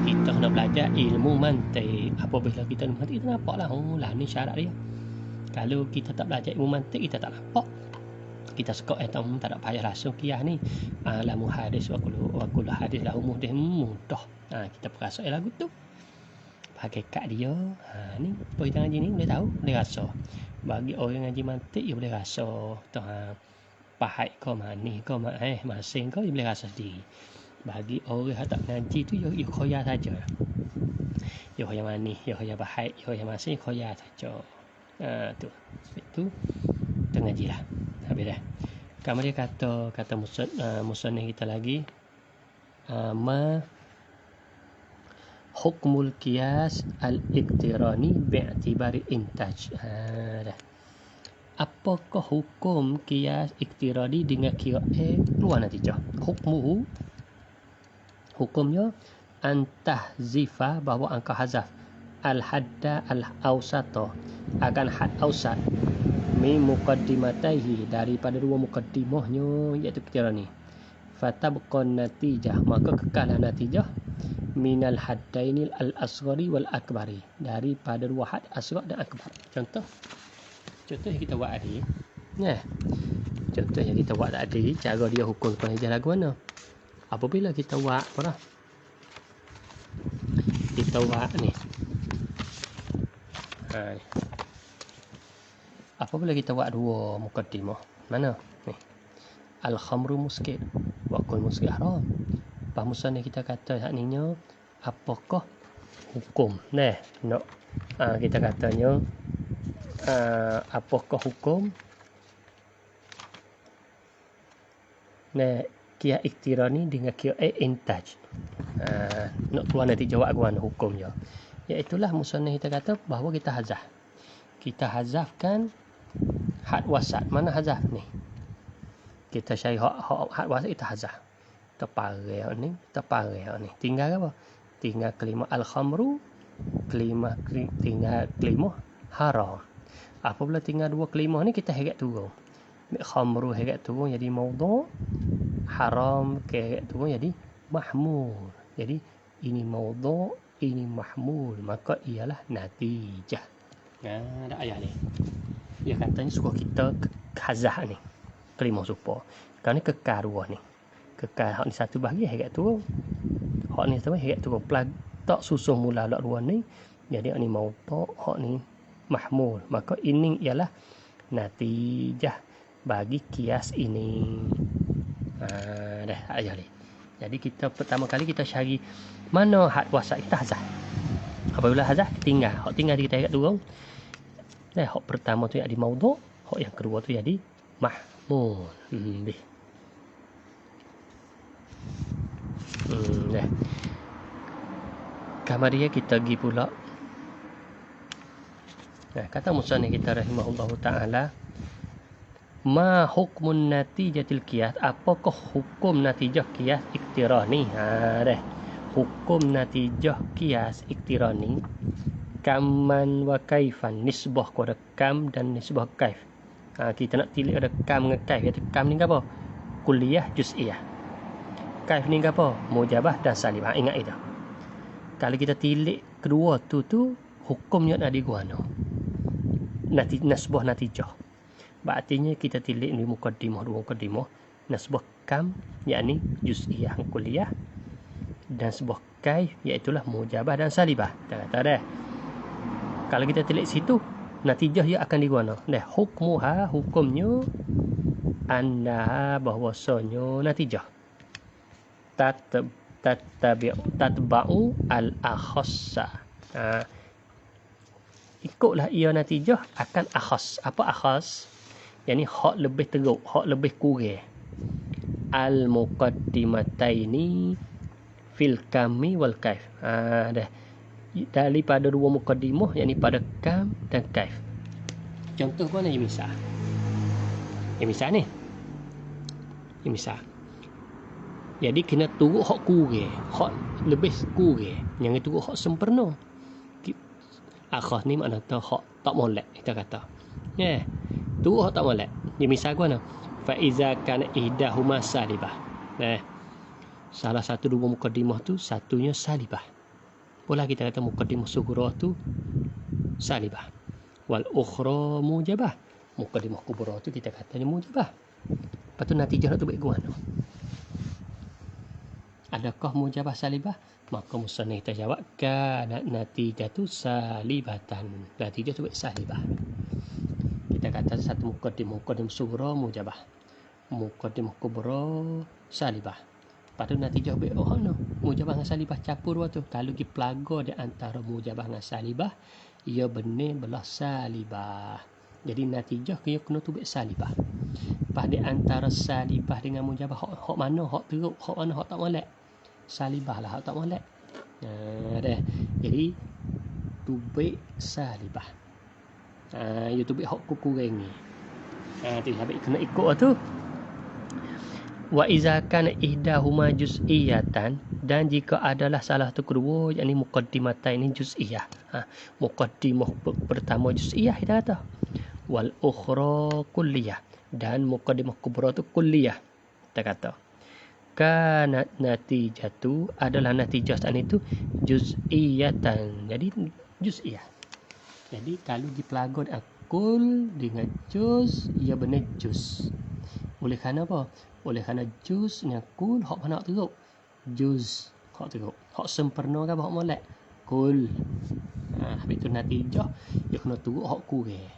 kita nak belajar ilmu mantik. Apabila kita mantik, kita nampaklah, oh lah ni syarat dia. Kalau kita tak belajar ilmu mantik, kita tak nampak. Kita suka tak ada payah langsung kiyah ni. Lamu hadis wa kullu hadis lahu mudah. Kita perasa lagu tu. Pakai kat dia. Ni boleh kita ngaji ni boleh tahu, boleh rasa. Bagi orang ngaji mantik, dia boleh rasa. Pahit kau manis kau masing kau, dia boleh rasa sendiri. Bagi orang yang tak ngaji tu, dia khoyah saja. Dia khoyah manis, dia khoyah pahit, dia khoyah masing, khoyah saja. Tu. Itu kita ngajilah. Habis dah. Kemudian kata musannif kita lagi, ma hukmul qiyas al-iqtirani bi'tibari intaj. Dah. Apakah hukum qiyas iqtirani dengan kira keluar natijah? Hukumnya antahzifa, bahawa angka hazaf al-hadda al-awsata, akan had awsat min muqaddimataihi, daripada dua muqaddimahnya, iaitu iqtirani. Fatabqan natijah, maka kekalah natijah minal haddainil al-asghari wal akbari, daripada dua had asghar dan akbar. Contoh yang kita buat tadi. Contoh yang kita buat tadi, cara dia hukum penghijau lagu mana? Apabila kita buat kita buat ni. Apabila kita buat dua muqaddimah, mana? Ni. Al-khamru muskir wa kullu muskir haram. Pamusan ni kita kata hakninya apakah hukum? Kita katanya apakah hukum qiyas iqtirani dengan qiyas intaj. Nak keluar nanti jawab mana hukumnya. Iaitulah musannif kita kata bahawa kita hazafkan had wasat. Mana hazaf ni? Kita cari had wasat, kita hazaf. Terparah ni. Tinggal apa? Tinggal kalimah al-khamru, tinggal kalimah haram. Apabila tinggal dua kalimah ni, kita heret turun. Khamru heret turun jadi maudhu', haram heret turun jadi mahmul. Jadi ini maudhu', ini mahmul, maka ialah natijah. Ada ayat ni. Dia katanya suka kita hazah ni. Kalimah supa. Kau ni kekal dua ni. Kekal hak ni satu bahagi heret turun. Hak ni satu bahagi heret turun. Tak susun mula hak dua ni. Jadi hak ni maudhu', hak ni mahmul, maka ini ialah natijah bagi kias ini. Dah ajar ni. Jadi kita pertama kali kita cari mana had wasat, kita hazah. Apabila hazah, tinggal kita heret turun. Hak pertama tu jadi maudhu', hak yang kedua tu jadi mahmul. Dah. Kemudian kita pergi pula. Kata musannif kita rahimahullahu ta'ala, ma hukmun natijatil qiyas, apakah hukum natijah qiyas iqtirani? Hukum natijah qiyas iqtirani, kaman wa kaifan, nisbah kepada kam dan nisbah kaif. Kita nak tilik ada kam dengan kaif. Iaitu kam ni apa? Kulliyah juz'iyah. Kaif ni apa? Mujabah dan salibah. Ingat itu. Kalau kita tilik kedua tu hukumnya nak digunakan. Nasbah natijah. Artinya kita tilik ni muqaddimah, dua muqaddimah. Nasbah kam, yakni juz'iyah kulliyah, dan sebuah kaif, iaitulah mujabah dan salibah. Dah kata dah. Kalau kita tilik situ, natijah dia akan digunakan. Hukmuha, hukumnya, annaha, bahwasanya natijah tatba'u al-akhassa. Ikutlah ia natijah akan akhas. Apa akhas? Yani hak lebih teruk, hak lebih kurang. Al-muqaddimataini fil kami wal kaif. Dah. Daripada dua muqaddimah, yakni pada kam dan kaif. Contoh mana je misal? Misal ni. Misal. Jadi kena turut hak kurang, hak lebih kurang. Yang itu hak sempurna. Akhas ni makna tu hak tak molek kita kata. Ya. Tu hak tak molek. Dia misal gua nah. Fa iza kana ihdahuma salibah. Salah satu dua mukaddimah tu satunya salibah. Pula kita kata mukaddimah sughra tu salibah. Wal ukhra mujabah. Mukaddimah kubra tu kita katanya mujabah. Lepas tu natijah tu baik gua. Adakah mujabah salibah? Maka musannif kita jawab kana natijatu salibatan. Natijah tu baik salibah. Kita kata satu mukaddimah sughra mujabah. Mukaddimah kubra salibah. Lepas tu natijah baik mujabah dengan salibah campur dua tu. Kalau kita pelaga di antara mujabah dengan salibah, ia benar belah salibah. Jadi natijah kena tu baik salibah. Lepas di antara salibah dengan mujabah hak mana hak teruk, hak mana hak tak molek. Salibah lah hak tak molek. Dah. Jadi tubik salibah. Ya tubik hak kurang ni. Tu habis kena ikut tu. Wa iza kana ihdahuma juz'iyatan, dan jika adalah salah satu kedua yakni muqaddimatan ini juz'iyah. Muqaddimah pertama juz'iyah kita kata. Wal ukhra kulliyah, dan muqaddimah kubra tu kulliyah. Kita kata kanat natijatu adalah natijah saat itu juz'iyatan. Jadi juz'iyah. Jadi kalau dipelagon akul dengan juz, ia benar juz. Oleh kerana apa? Oleh kerana juz dengan kul hak mana hak teruk? Juz hak teruk. Hak sempurna ke hak molek? Kul. Habis tu natijah dia kena turut hak kurang.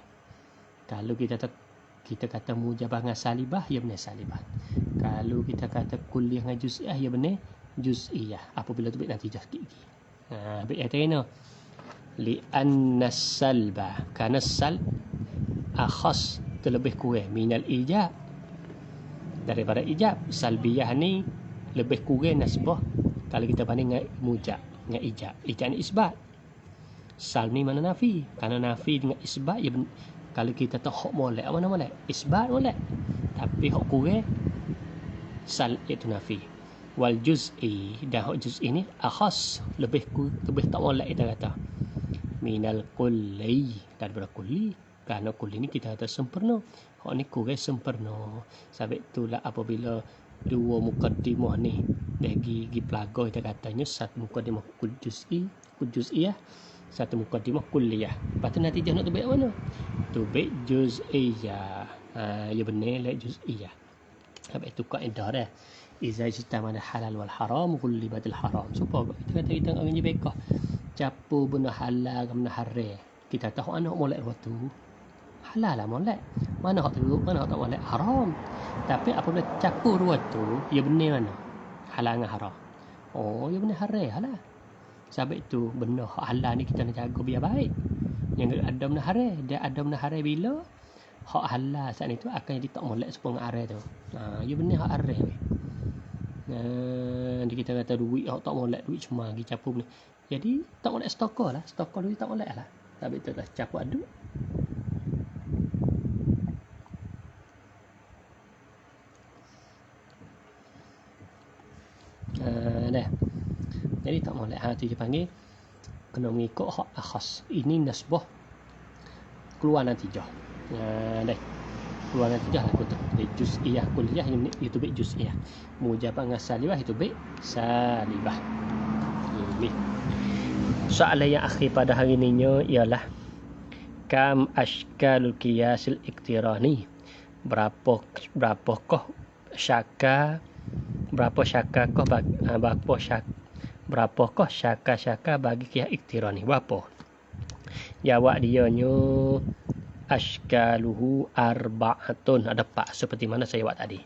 Kalau kita kata mujabah dengan salibah, ia benar salibah. Kalau kita kata kuliah dengan juz'iyah, ia benar juz'iyah. Apabila tu baik natijah sikit lagi. Baik kata kena. Li'anna salba. Kerana sal akhas terlebih kurang minal ijab. Daripada ijab. Salbiyah ni lebih kurang nasbah kalau kita banding dengan mujab, dengan ijab. Ijab ni isbat. Sal ni mana nafi. Kerana nafi dengan isbat, ia kalau kita tahu hak molek, mana molek? Isbat molek. Tapi hak kurang sal itu nafi. Wal juz'i, dan hak juz'i ni akhas, lebih tak molek kita kata. Minal kulli, daripada kulli. Kerana kulli ni kita kata sempurna. Hak ni kurang sempurna. Sebab itulah apabila dua mukaddimah ni bagi pelaga kita katanya satu mukaddimah juz'iyah, satu mukaddimah kulliyah. Lepas tu natijah nak tubik mana? Tubik juz'iyah. Ya benar lah juz'iyah. Habis tu kaedah dah. Iza ijtamana halal wal haram ghulibatil haram. Supaya kita orang je bekah. Capu benda halal ke benda haram. Kita tahu anak molek waktu. Halal lah molek. Mana hak teruk, mana hak tak molek? Haram. Tapi apabila capu dua tu, ia benar mana? Halal dengan haram. Oh, ia benar haram halal. Sebab itu benda hak halal ni kita nak jaga biar baik. Yang ada benda haram, dia ada benda haram bila hak halal saat itu akan jadi tak molek sepuluh haram tu. Ia benar hak haram. Jadi kita kata duit hak tak molek, duit cuma lagi capu ni. Jadi tak molek stokor lah. Stokor duit tak molek lah. Sebab itu lah capu aduk. Dah. Jadi tak molek. Tu dia panggil kena mengikut hak akhas. Ini nasbah keluar natijah. Dah. Keluar natijah lah betul. Juz'iyah kulliyah itu baik juz'iyah. Mujabah dengan salibah itu baik salibah. Ini. Soalan yang akhir pada hari ini ialah kam ashkalul qiyasil iktirani. Berapakah syaka berapakah syaka bagi qiyas iktirani? Berapa? Jawab dia nyo ashkaluhu arba'atun. Ada 4 seperti mana saya buat tadi.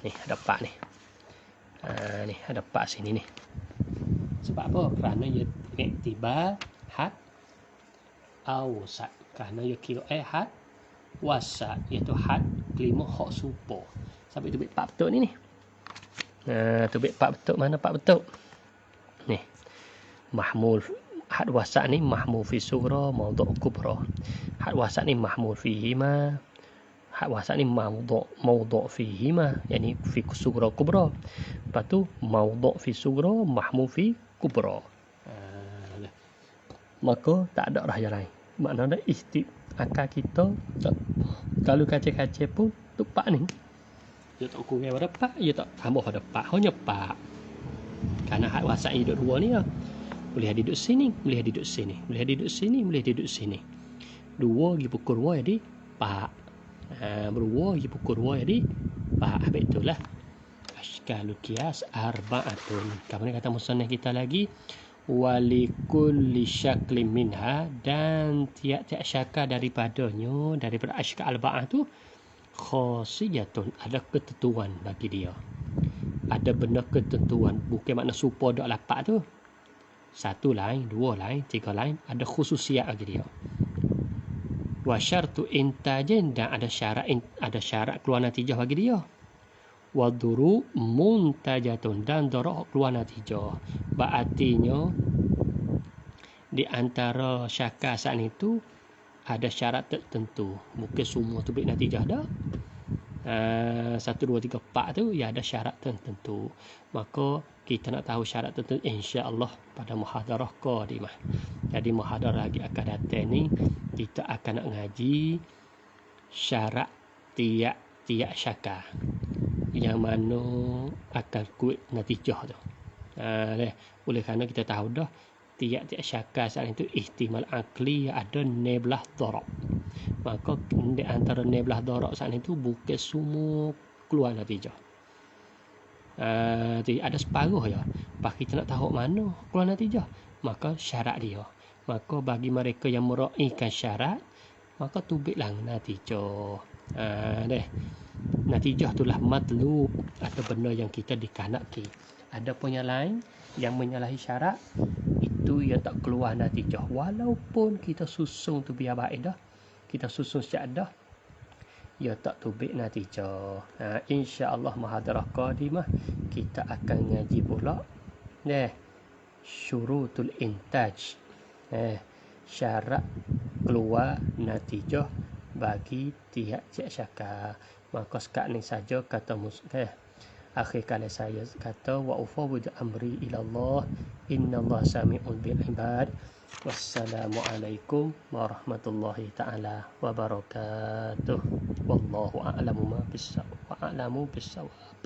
Ni ada 4 ni. Ni ada 4 sini ni. Sebab apa? Kerana ia iktibar had awsat. Kerana ia kira had wasat, iaitu had kelima hak super. Sebab itu baik 4 betul ni. Tu baik 4 betul. Mana 4 betul? Ni. Mahmul had wasat ni mahmul fi sughra mawdu' kubra. Had wasat ni mahmul fihima. Had wasat ni mawdu' fihima, yakni fi sughra kubra. Lepas tu mawdu' fi sughra mahmul fi kubra. maka tak ada dah yang lain. Maknanya akal kita kalau kacau-kacau pun tupak ni. Dia tak kurang pada pak, dia tak tambah pada pak, hanya pak. Karena hak wasat hidup dua ni lah. Boleh duduk sini, boleh duduk sini, boleh duduk sini, boleh duduk sini. Dua pergi pukul dua jadi pak. Berdua pergi pukul dua jadi pak. Betul lah. Ashkalul qiyas arba'atun. Kemudian kata musannaf kita lagi, walikulli syaklin minha, dan tiap-tiap syakal daripada ashkal arba'ah tu khasiyatun, ada ketentuan bagi dia. Ada benda ketentuan, bukan makna supaya dak lapak tu. Satu lain, dua lain, tiga lain, ada khususiat bagi dia. Wa syartu intajin, dan ada syarat keluar natijah bagi dia. Wa duru muntajatun, dan darah keluar natijah. Berartinya di antara syakal saat itu ada syarat tertentu. Bukan semua tu baik natijah dah. 1, 2, 3, 4 tu ya ada syarat tertentu. Maka kita nak tahu syarat tertentu insya-Allah pada muhadarah qadimah. Jadi muhadarah lagi akan datang ni kita akan nak ngaji syarat tiap-tiap syakal yang mana akan kuat natijah tu. Oleh kerana kita tahu dah tiap-tiap syakal saat itu ihtimal akli ada 12 darab. Maka di antara 12 darab saat itu bukan semua keluar natijah. Ada separuh ya. Pak kita nak tahu mana keluar natijah, maka syarat dia. Maka bagi mereka yang meraihkan syarat, maka tubiklah natijah. Natijah itulah matlub, atau benda yang kita dikanaki. Ada pun yang lain yang menyalahi syarat, itu yang tak keluar natijah. Walaupun kita susun tu biar baik dah, kita susun syarat dah, ia tak tubik natijah. InsyaAllah muhadarah qadimah kita akan ngaji pula syurutul intaj, syarat keluar natijah bagi tiap-tiap syakal. Maka sekat ni saja kata akhir kali saya kata wa ufawwidu amri ila Allah, innallaha sami'un bil ibad. Wassalamualaikum warahmatullahi taala wabarakatuh. Wallahu a'lamu bissawab.